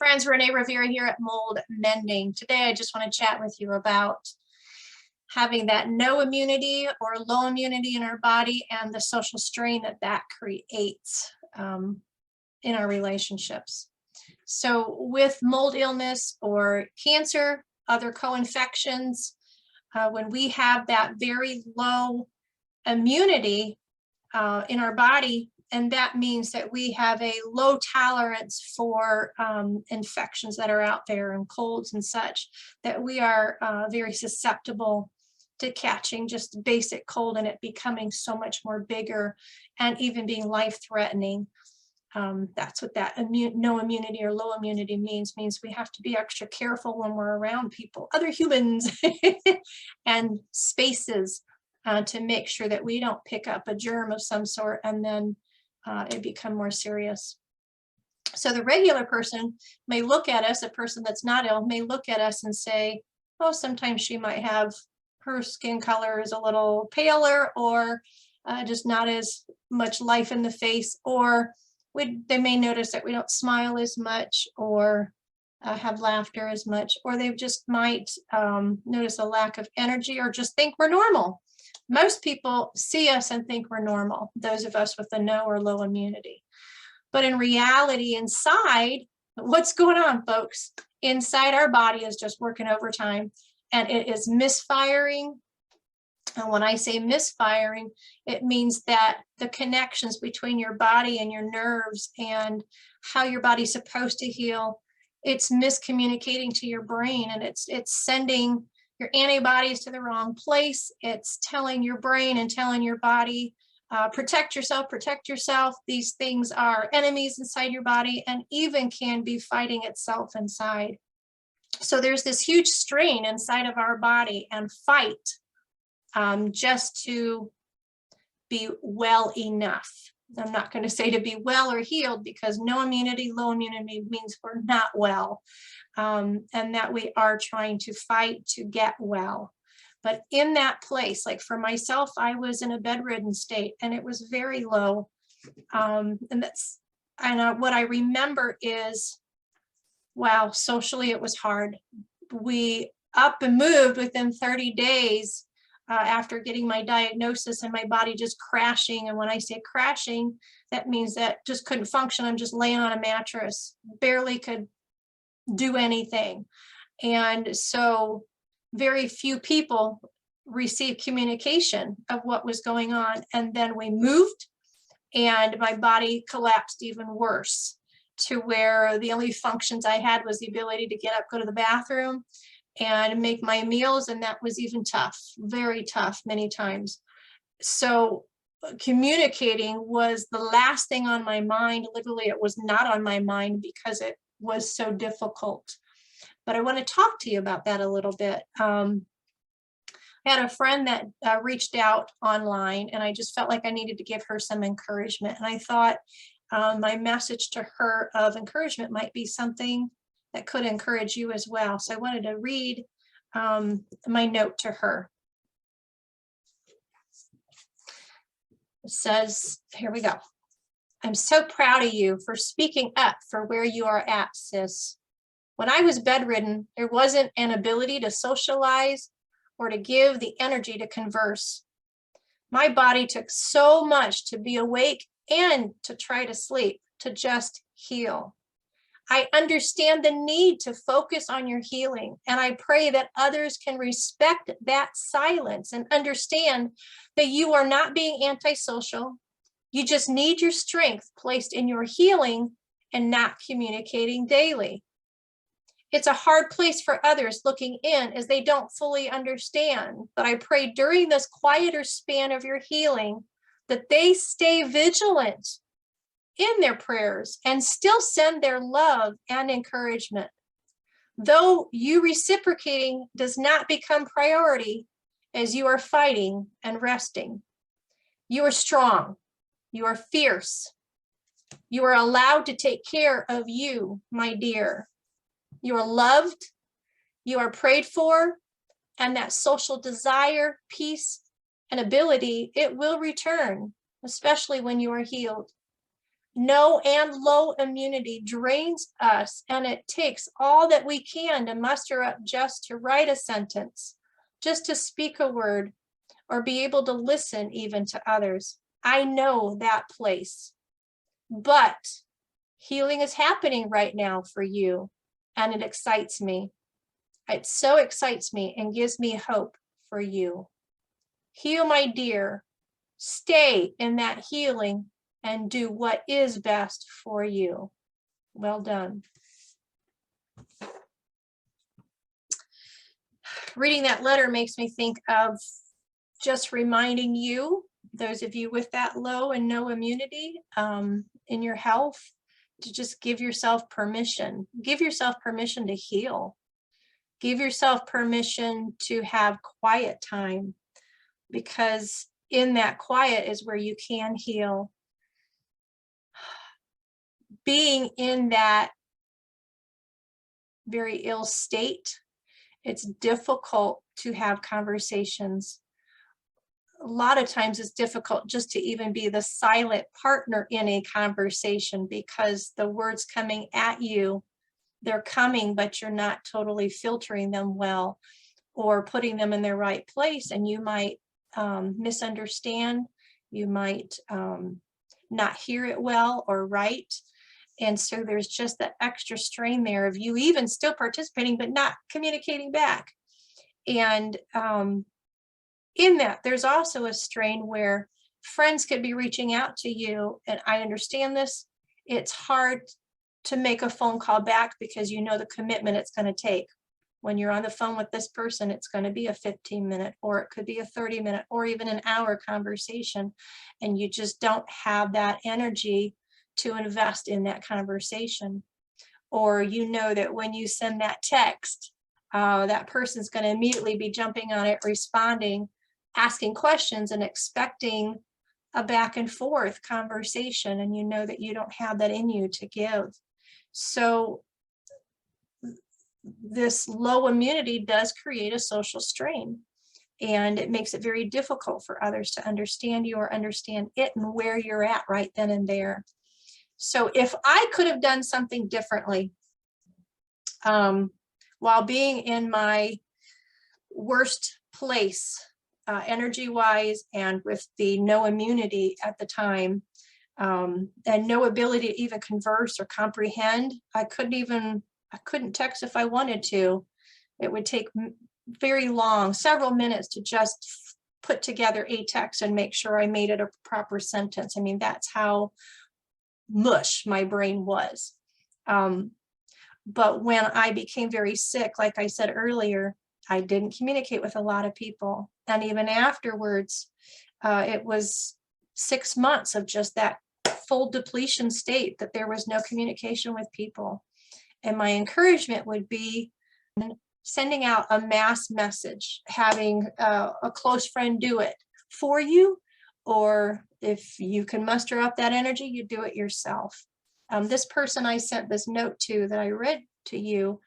friends, Renee Rivera here at Mold Mending. Today, I just want to chat with you about having that no immunity or low immunity in our body and the social strain that that creates in our relationships. So with mold illness or cancer, other co-infections, when we have that very low immunity in our body, and that means that we have a low tolerance for infections that are out there and colds and such, that we are very susceptible to catching just basic cold and it becoming so much more bigger and even being life-threatening. That's what that no immunity or low immunity means we have to be extra careful when we're around people, other humans, and spaces to make sure that we don't pick up a germ of some sort and then it become more serious. So the regular person may look at us, a person that's not ill may look at us and say, oh, sometimes she might have, her skin color is a little paler, or just not as much life in the face, or they may notice that we don't smile as much or have laughter as much, or they just might notice a lack of energy or just think we're normal. Most people see us and think we're normal, those of us with a no or low immunity. But in reality, inside, what's going on, folks? Inside our body is just working overtime, and it is misfiring. And when I say misfiring, it means that the connections between your body and your nerves and how your body's supposed to heal, it's miscommunicating to your brain, and it's sending your antibodies to the wrong place. It's telling your brain and telling your body, protect yourself, protect yourself. These things are enemies inside your body and even can be fighting itself inside. So there's this huge strain inside of our body and fight just to be well enough. I'm not going to say to be well or healed, because no immunity, low immunity means we're not well, and that we are trying to fight to get well. But in that place, like for myself, I was in a bedridden state and it was very low. And what I remember is, wow, socially it was hard. We up and moved within 30 days after getting my diagnosis, and my body just crashing. And when I say crashing, that means that just couldn't function. I'm just laying on a mattress, barely could do anything. And so very few people received communication of what was going on. And then we moved and my body collapsed even worse, to where the only functions I had was the ability to get up, go to the bathroom, and make my meals, and that was even tough, very tough many times. So communicating was the last thing on my mind. Literally, it was not on my mind because it was so difficult. But I want to talk to you about that a little bit. I had a friend that reached out online, and I just felt like I needed to give her some encouragement. And I thought my message to her of encouragement might be something that could encourage you as well. So I wanted to read my note to her. It says, here we go. I'm so proud of you for speaking up for where you are at, sis. When I was bedridden, there wasn't an ability to socialize or to give the energy to converse. My body took so much to be awake and to try to sleep, to just heal. I understand the need to focus on your healing, and I pray that others can respect that silence and understand that you are not being antisocial. You just need your strength placed in your healing and not communicating daily. It's a hard place for others looking in, as they don't fully understand, but I pray during this quieter span of your healing that they stay vigilant in their prayers and still send their love and encouragement. Though you reciprocating does not become priority as you are fighting and resting. You are strong, you are fierce, you are allowed to take care of you, my dear. You are loved, you are prayed for, and that social desire, peace, and ability, it will return, especially when you are healed. no and low immunity drains us, and it takes all that we can to muster up just to write a sentence, just to speak a word, or be able to listen even to others. I know that place. But healing is happening right now for you, and it excites me. It so excites me and gives me hope for you. Heal, my dear. Stay in that healing and do what is best for you. Well done. Reading that letter makes me think of just reminding you, those of you with that low and no immunity in your health, to just give yourself permission. Give yourself permission to heal. Give yourself permission to have quiet time, because in that quiet is where you can heal. Being in that very ill state, it's difficult to have conversations. A lot of times it's difficult just to even be the silent partner in a conversation, because the words coming at you, they're coming, but you're not totally filtering them well or putting them in their right place. And you might misunderstand, you might not hear it well or right. And so there's just that extra strain there of you even still participating, but not communicating back. And in that, there's also a strain where friends could be reaching out to you, and I understand this. It's hard to make a phone call back because you know the commitment it's going to take. When you're on the phone with this person, it's going to be a 15-minute, or it could be a 30-minute, or even an hour conversation, and you just don't have that energy to invest in that conversation. Or you know that when you send that text, that person's going to immediately be jumping on it, responding, asking questions, and expecting a back and forth conversation, and you know that you don't have that in you to give. So this low immunity does create a social strain, and it makes it very difficult for others to understand you or understand it and where you're at right then and there. So if I could have done something differently while being in my worst place, energy-wise, and with the no immunity at the time, and no ability to even converse or comprehend, I couldn't text if I wanted to. It would take very long, several minutes, to just put together a text and make sure I made it a proper sentence. I mean, that's how mush my brain was. But when I became very sick, like I said earlier, I didn't communicate with a lot of people. And even afterwards, it was 6 months of just that full depletion state, that there was no communication with people. And my encouragement would be sending out a mass message, having a close friend do it for you, or if you can muster up that energy, you do it yourself. This person I sent this note to that I read to you,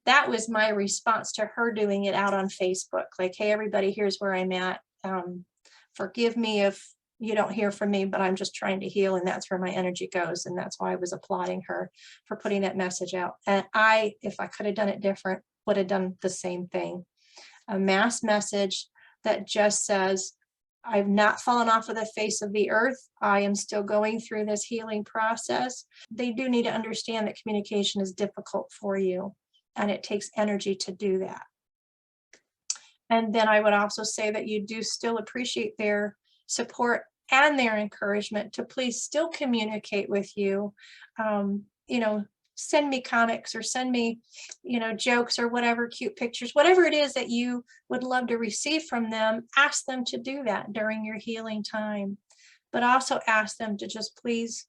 that was my response to her doing it out on Facebook. Like, hey, everybody, here's where I'm at. Forgive me if you don't hear from me, but I'm just trying to heal, and that's where my energy goes. And that's why I was applauding her for putting that message out. And if I could have done it different, would have done the same thing. A mass message that just says, I've not fallen off of the face of the earth. I am still going through this healing process. They do need to understand that communication is difficult for you, and it takes energy to do that. And then I would also say that you do still appreciate their support and their encouragement to please still communicate with you. Send me comics, or send me, jokes, or whatever, cute pictures, whatever it is that you would love to receive from them. Ask them to do that during your healing time, but also ask them to just please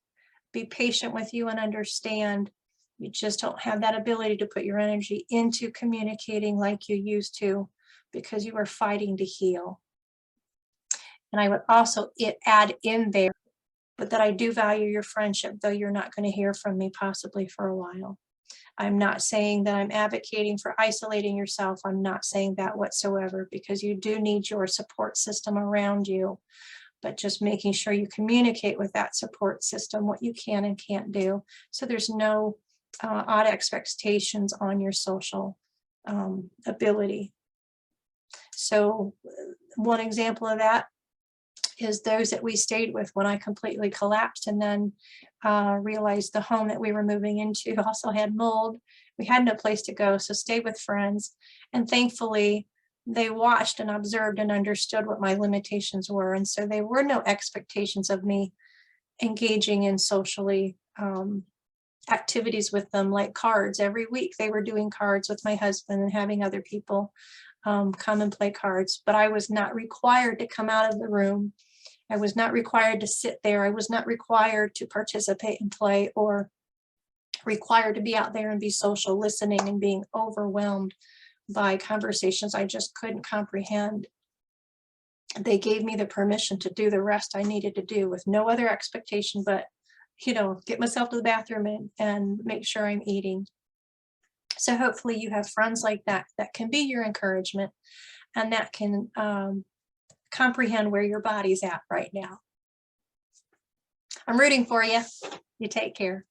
be patient with you and understand you just don't have that ability to put your energy into communicating like you used to, because you are fighting to heal. And I would also add in there, but that I do value your friendship, though you're not going to hear from me possibly for a while. I'm not saying that I'm advocating for isolating yourself. I'm not saying that whatsoever, because you do need your support system around you. but just making sure you communicate with that support system, what you can and can't do. So there's no odd expectations on your social ability. So one example of that is those that we stayed with when I completely collapsed, and then realized the home that we were moving into also had mold. We had no place to go, so stayed with friends. And thankfully, they watched and observed and understood what my limitations were. And so there were no expectations of me engaging in socially activities with them, like cards. Every week they were doing cards with my husband and having other people come and play cards. But I was not required to come out of the room. I was not required to sit there. I was not required to participate and play, or required to be out there and be social, listening and being overwhelmed by conversations I just couldn't comprehend. They gave me the permission to do the rest I needed to do with no other expectation but, you know, get myself to the bathroom and make sure I'm eating. So hopefully you have friends like that that can be your encouragement and that can comprehend where your body's at right now. I'm rooting for you. You take care.